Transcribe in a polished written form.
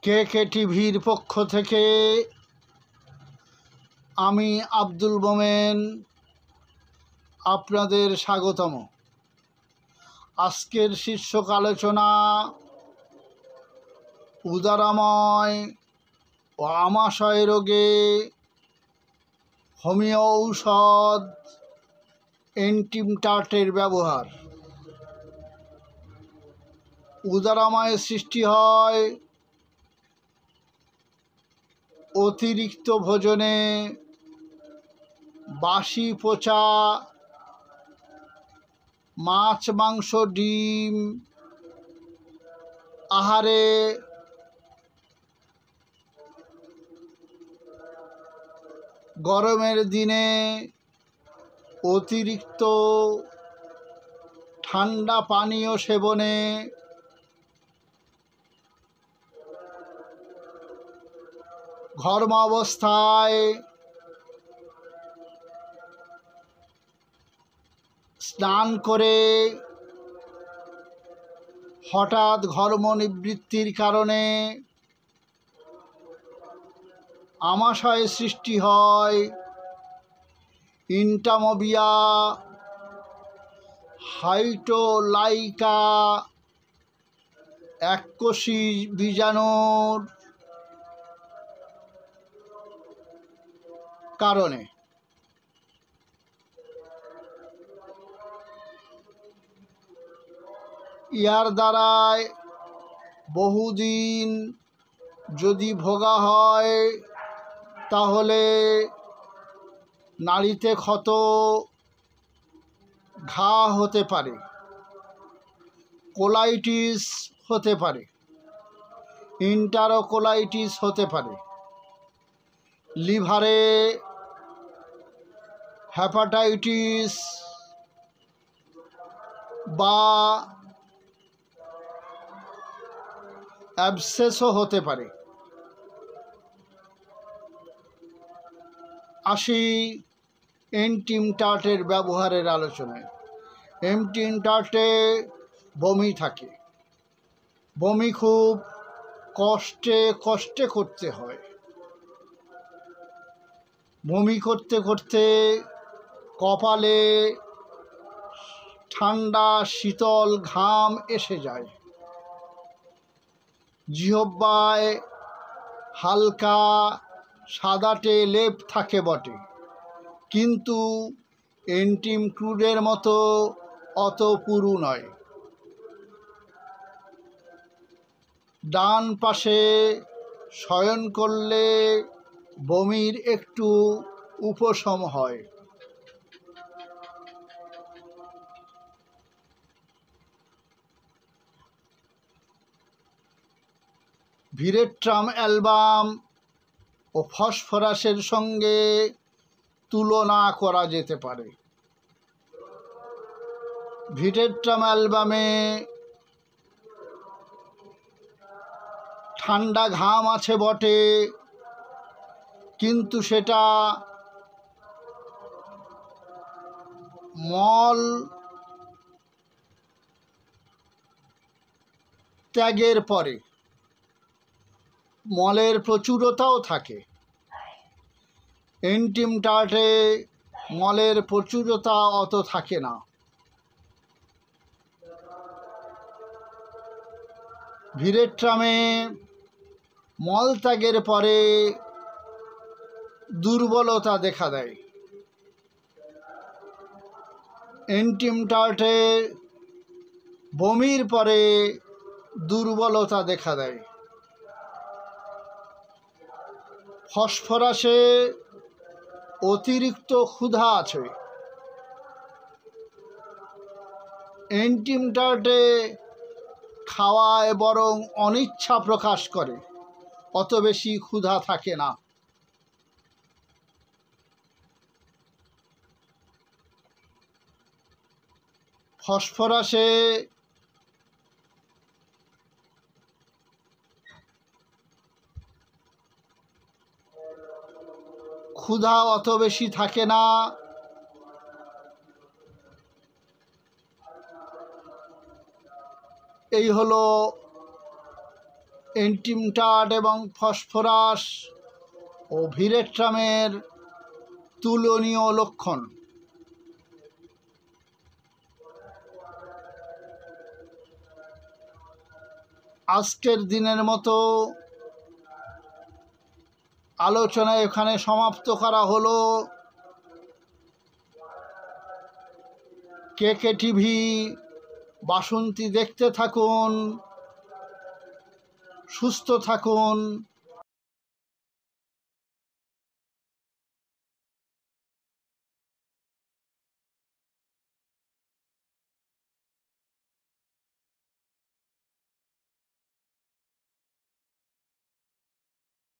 কে টিভির পক্ষ থেকে আমি আব্দুল মোমেন আপনাদের স্বাগতম। আজকের শীর্ষক আলোচনা উদারাময় ও আমাশয় রোগে হোমিও ঔষধ এন্টিমটাটের ব্যবহার। উদারাময়ের সৃষ্টি হয় অতিরিক্ত ভোজনে, বাসি পচা মাছ মাংস ডিম আহারে, গরমের দিনে অতিরিক্ত ঠান্ডা পানীয় সেবনে, ঘর্মাবস্থায় স্নান করে হঠাৎ ঘর্মনিবৃত্তির কারণে আমাশয়ের সৃষ্টি হয়। ইন্টামোবিয়া হাইটোলাইকা এককোষী বীজাণুর কারণে। ইয়ার দ্বারায় বহুদিন যদি ভোগা হয় তাহলে নাড়িতে ক্ষত, ঘা হতে পারে, কোলাইটিস হতে পারে, ইন্টারোকোলাইটিস হতে পারে, লিভারে হেপাটাইটিস বা অ্যাবসেসও হতে পারে। আসি এন্টিমটাটের ব্যবহারের আলোচনায়। এন্টিমটাটে বমি থাকে, বমি খুব কষ্টে কষ্টে করতে হয়। বমি করতে করতে কপালে ঠান্ডা শীতল ঘাম এসে যায়। জিহ্বায় হালকা সাদাটে লেপ থাকে বটে, কিন্তু এন্টিম ক্রুডের মতো অত পুরু নয়। ডান পাশে শয়ন করলে বমির একটু উপশম হয়। ভিরেট্রাম অ্যালবাম ও ফসফরাসের সঙ্গে তুলনা করা যেতে পারে। ভিরেট্রাম অ্যালবামে ঠান্ডা ঘাম আছে বটে, কিন্তু সেটা মল ত্যাগের পরে। মলের প্রচুরতাও থাকে। এন্টিমটাটে মলের প্রচুরতা অত থাকে না। ভিরেট্রামে মলত্যাগের পরে দুর্বলতা দেখা দেয়। এন্টিমটাটে বমির পরে দুর্বলতা দেখা দেয়। ফসফরাসে অতিরিক্ত ক্ষুধা আছে। এন্টিমটাটে খাওয়ায় বরং অনিচ্ছা প্রকাশ করে, অত বেশি ক্ষুধা থাকে না। ফসফরাসে ক্ষুধা অত বেশি থাকে না। এই হলো এন্টিমটাট এবং ফসফরাস ও ভিরেট্রামের তুলনীয় লক্ষণ। আজকের দিনের মতো আলোচনা এখানে সমাপ্ত করা হলো। কেকে টিভি বাসন্তী দেখতে থাকুন, সুস্থ থাকুন।